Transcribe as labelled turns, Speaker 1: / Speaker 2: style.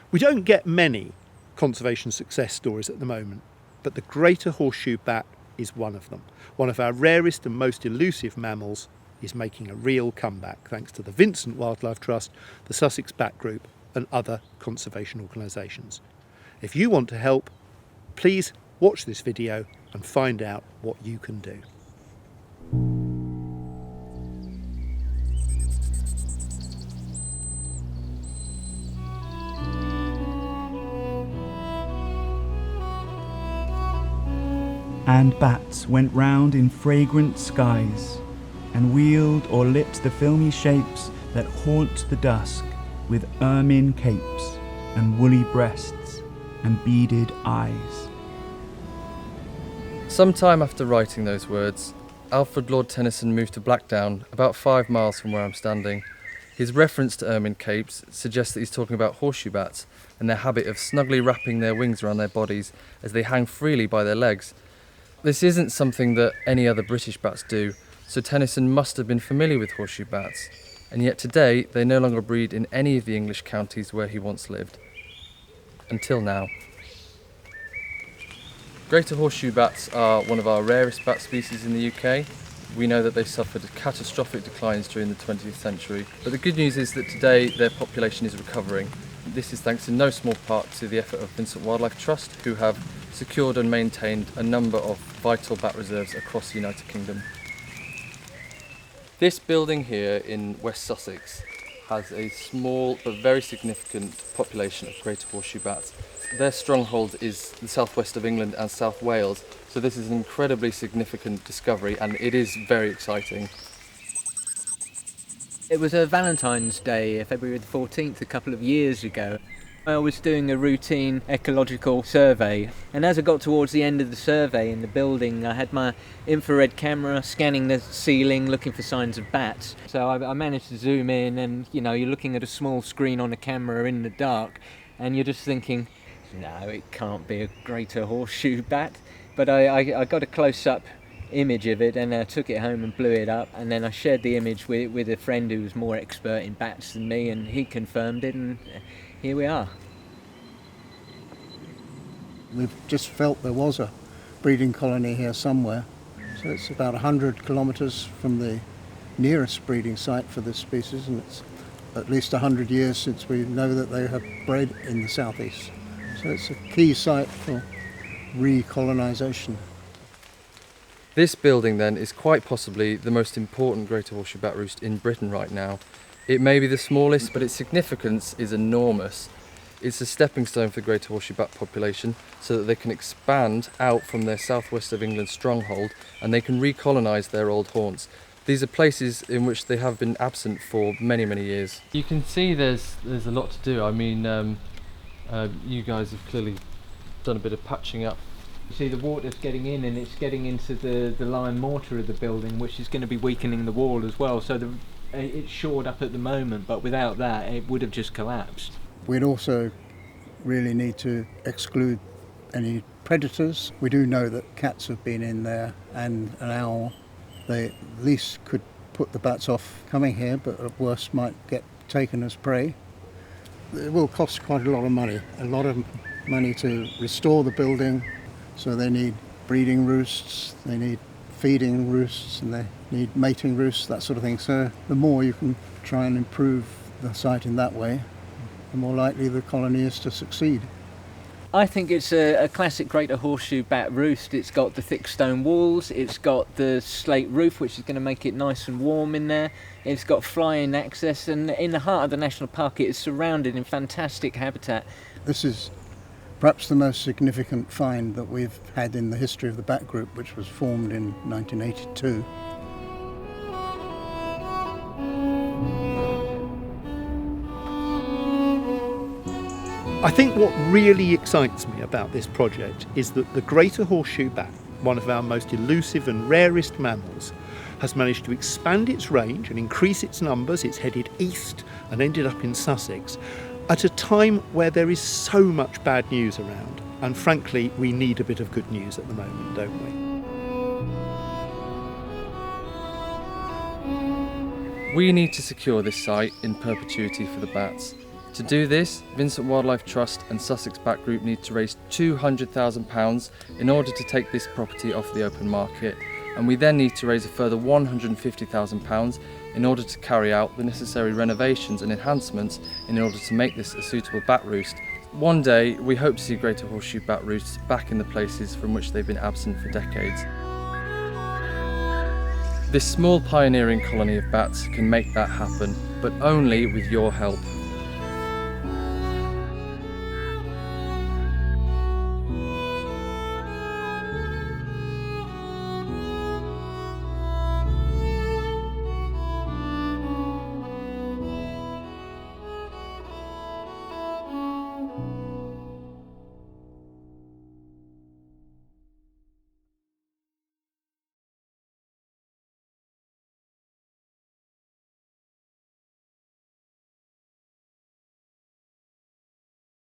Speaker 1: We don't get many conservation success stories at the moment, but the greater horseshoe bat is one of them. One of our rarest and most elusive mammals is making a real comeback thanks to the Vincent Wildlife Trust, the Sussex Bat Group and other conservation organisations. If you want to help, please watch this video and find out what you can do.
Speaker 2: And bats went round in fragrant skies, and wheeled or lit the filmy shapes that haunt the dusk with ermine capes and woolly breasts and beaded eyes.
Speaker 3: Some time after writing those words, Alfred Lord Tennyson moved to Blackdown, about 5 miles from where I'm standing. His reference to ermine capes suggests that he's talking about horseshoe bats and their habit of snugly wrapping their wings around their bodies as they hang freely by their legs. This isn't something that any other British bats do, so Tennyson must have been familiar with horseshoe bats, and yet today they no longer breed in any of the English counties where he once lived. Until now. Greater horseshoe bats are one of our rarest bat species in the UK. We know that they suffered catastrophic declines during the 20th century, but the good news is that today their population is recovering. This is thanks in no small part to the effort of Vincent Wildlife Trust, who have secured and maintained a number of vital bat reserves across the United Kingdom. This building here in West Sussex has a small but very significant population of greater horseshoe bats. Their stronghold is the southwest of England and South Wales, so this is an incredibly significant discovery and it is very exciting.
Speaker 4: It was a Valentine's Day, February the 14th, a couple of years ago. I was doing a routine ecological survey, and as I got towards the end of the survey in the building, I had my infrared camera scanning the ceiling looking for signs of bats. So I managed to zoom in, and you're looking at a small screen on a camera in the dark, and you're just thinking, no, it can't be a greater horseshoe bat. But I got a close-up image of it and took it home and blew it up, and then I shared the image with a friend who was more expert in bats than me, and he confirmed it, and here we are.
Speaker 5: We've just felt there was a breeding colony here somewhere, so it's about 100 kilometres from the nearest breeding site for this species, and it's at least 100 years since we know that they have bred in the southeast. So it's a key site for recolonisation.
Speaker 3: This building then is quite possibly the most important greater horseshoe bat roost in Britain right now. It may be the smallest, but its significance is enormous. It's a stepping stone for the greater horseshoe bat population so that they can expand out from their southwest of England stronghold and they can recolonise their old haunts. These are places in which they have been absent for many, many years. You can see there's a lot to do. I mean, you guys have clearly done a bit of patching up.
Speaker 4: You see the water's getting in and it's getting into the lime mortar of the building, which is going to be weakening the wall as well. So it's shored up at the moment, but without that it would have just collapsed.
Speaker 5: We'd also really need to exclude any predators. We do know that cats have been in there and an owl. They at least could put the bats off coming here, but at worst might get taken as prey. It will cost quite a lot of money to restore the building. So they need breeding roosts, they need feeding roosts, and they need mating roosts, that sort of thing. So the more you can try and improve the site in that way, the more likely the colony is to succeed.
Speaker 4: I think it's a classic greater horseshoe bat roost. It's got the thick stone walls, it's got the slate roof, which is going to make it nice and warm in there. It's got fly-in access, and in the heart of the national park it is surrounded in fantastic habitat.
Speaker 5: This is perhaps the most significant find that we've had in the history of the Bat Group, which was formed in 1982.
Speaker 1: I think what really excites me about this project is that the greater horseshoe bat, one of our most elusive and rarest mammals, has managed to expand its range and increase its numbers. It's headed east and ended up in Sussex at a time where there is so much bad news around. And frankly, we need a bit of good news at the moment, don't we?
Speaker 3: We need to secure this site in perpetuity for the bats. To do this, Vincent Wildlife Trust and Sussex Bat Group need to raise £200,000 in order to take this property off the open market, and we then need to raise a further £150,000 in order to carry out the necessary renovations and enhancements in order to make this a suitable bat roost. One day, we hope to see greater horseshoe bat roosts back in the places from which they've been absent for decades. This small pioneering colony of bats can make that happen, but only with your help.